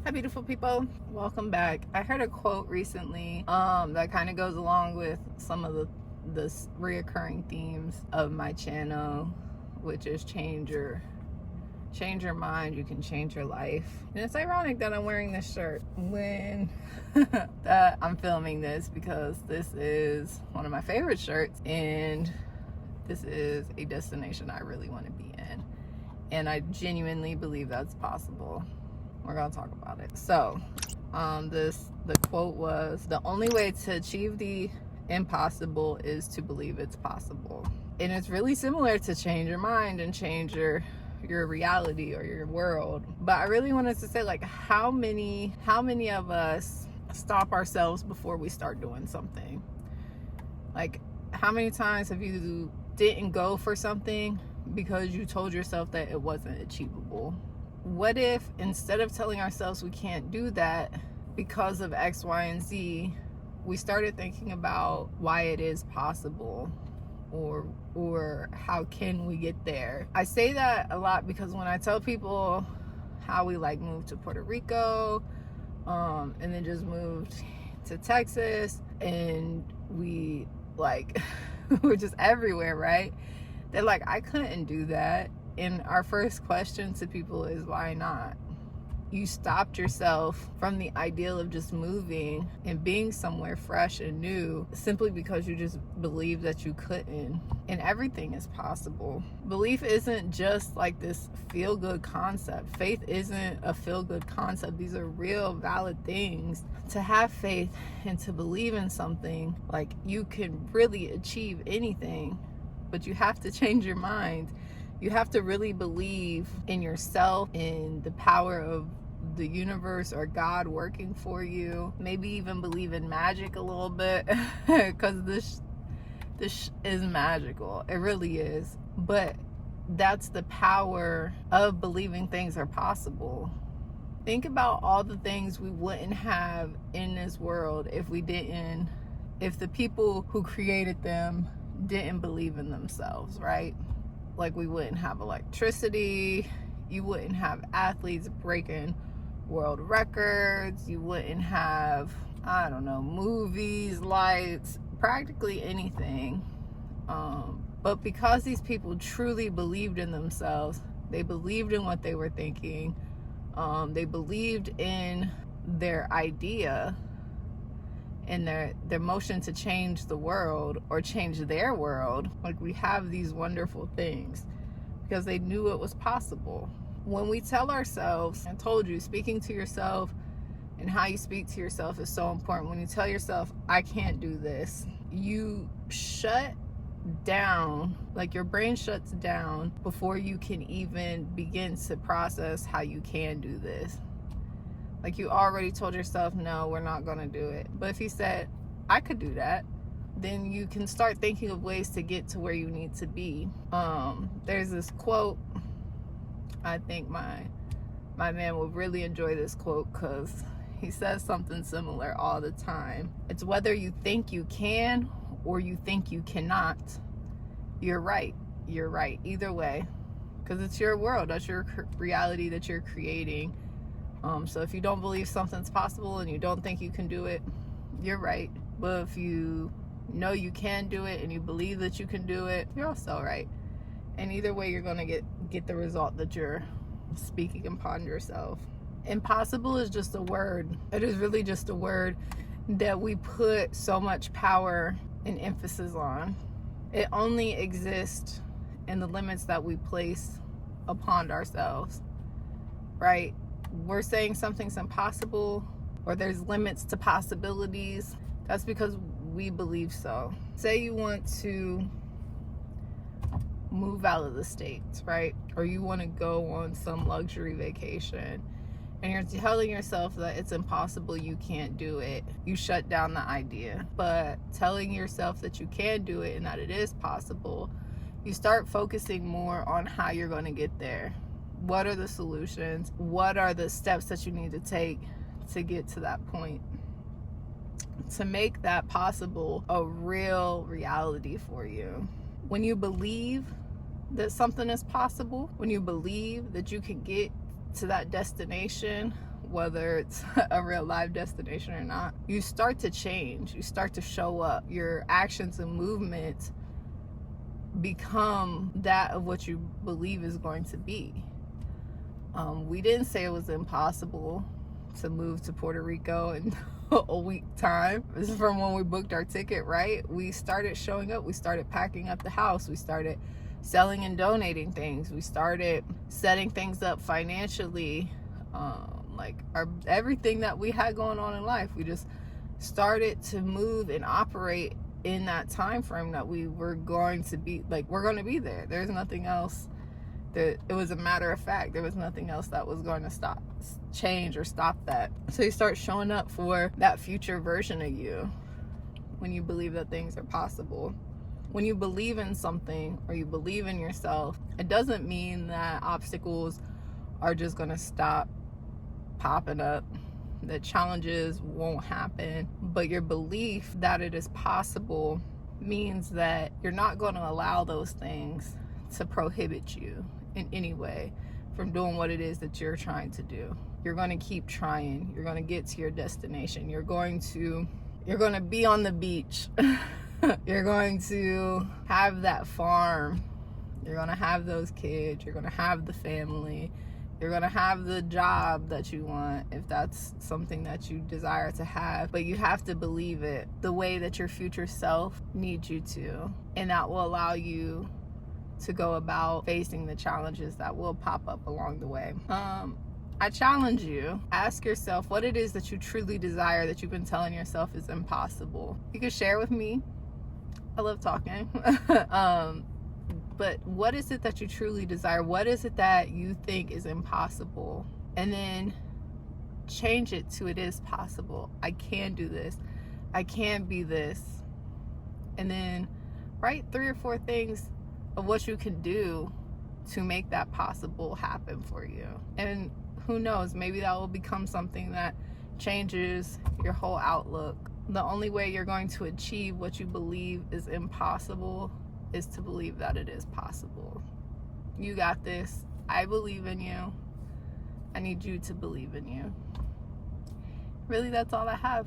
Hi beautiful people, welcome back. I heard a quote recently that kind of goes along with some of the reoccurring themes of my channel, which is change your mind, you can change your life. And it's ironic that I'm wearing this shirt when that I'm filming this, because this is one of my favorite shirts and this is a destination I really want to be in, and I genuinely believe that's possible. We're gonna talk about it. So the quote was, the only way to achieve the impossible is to believe it's possible. And it's really similar to change your mind and change your reality or your world. But I really wanted to say, like, how many of us stop ourselves before we start doing something? Like, how many times have you didn't go for something because you told yourself that it wasn't achievable? What if instead of telling ourselves we can't do that because of X, Y, and Z, we started thinking about why it is possible, or how can we get there? I say that a lot because when I tell people how we like moved to Puerto Rico, and then just moved to Texas, and we like we're just everywhere, right? They're like, I couldn't do that. And our first question to people is, why not? You stopped yourself from the ideal of just moving and being somewhere fresh and new simply because you just believed that you couldn't. And everything is possible. Belief isn't just like this feel-good concept. Faith isn't a feel-good concept. These are real, valid things. To have faith and to believe in something, like, you can really achieve anything, but you have to change your mind. You have to really believe in yourself, in the power of the universe or God working for you. Maybe even believe in magic a little bit, because this is magical. It really is. But that's the power of believing things are possible. Think about all the things we wouldn't have in this world if the people who created them didn't believe in themselves, right? Like, we wouldn't have electricity, you wouldn't have athletes breaking world records, you wouldn't have, I don't know, movies, lights, practically anything. But because these people truly believed in themselves, they believed in what they were thinking, they believed in their idea and their motion to change the world or change their world. Like, we have these wonderful things because they knew it was possible. When we tell ourselves, I told you, speaking to yourself and how you speak to yourself is so important. When you tell yourself, I can't do this, you shut down, like, your brain shuts down before you can even begin to process how you can do this. Like, you already told yourself, no, we're not going to do it. But if you said, I could do that, then you can start thinking of ways to get to where you need to be. There's this quote, I think my man will really enjoy this quote, because he says something similar all the time. It's whether you think you can or you think you cannot, you're right. You're right either way, because it's your world. That's your reality that you're creating. So if you don't believe something's possible and you don't think you can do it, you're right. But if you know you can do it and you believe that you can do it, you're also right. And either way, you're going to get the result that you're speaking upon yourself. Impossible is just a word. It is really just a word that we put so much power and emphasis on. It only exists in the limits that we place upon ourselves, right? We're saying something's impossible, or there's limits to possibilities. That's because we believe so. Say you want to move out of the States, right? Or you want to go on some luxury vacation, and you're telling yourself that it's impossible, you can't do it. You shut down the idea. But telling yourself that you can do it and that it is possible, you start focusing more on how you're going to get there. What are the solutions? What are the steps that you need to take to get to that point? To make that possible a real reality for you. When you believe that something is possible, when you believe that you can get to that destination whether it's a real live destination or not, you start to change. You start to show up. Your actions and movements become that of what you believe is going to be. We didn't say it was impossible to move to Puerto Rico in a week time. This is from when we booked our ticket, right? We started showing up. We started packing up the house. We started selling and donating things. We started setting things up financially, like everything that we had going on in life. We just started to move and operate in that time frame that we were going to be, like, we're going to be there. There's nothing else. It was a matter of fact. There was nothing else that was going to change or stop that. So you start showing up for that future version of you when you believe that things are possible. When you believe in something or you believe in yourself, it doesn't mean that obstacles are just going to stop popping up, that challenges won't happen. But your belief that it is possible means that you're not going to allow those things to prohibit you in any way from doing what it is that you're trying to do. You're going to keep trying. You're going to get to your destination. You're going to be on the beach. You're going to have that farm. You're going to have those kids. You're going to have the family. You're going to have the job that you want, if that's something that you desire to have. But you have to believe it the way that your future self needs you to. And that will allow you to go about facing the challenges that will pop up along the way. I challenge you, ask yourself what it is that you truly desire that you've been telling yourself is impossible. You can share with me. I love talking. But what is it that you truly desire? What is it that you think is impossible? And then change it to it is possible. I can do this. I can be this. And then write 3 or 4 things of what you can do to make that possible happen for you. And who knows, maybe that will become something that changes your whole outlook. The only way you're going to achieve what you believe is impossible is to believe that it is possible. You got this. I believe in you. I need you to believe in you. Really, that's all I have.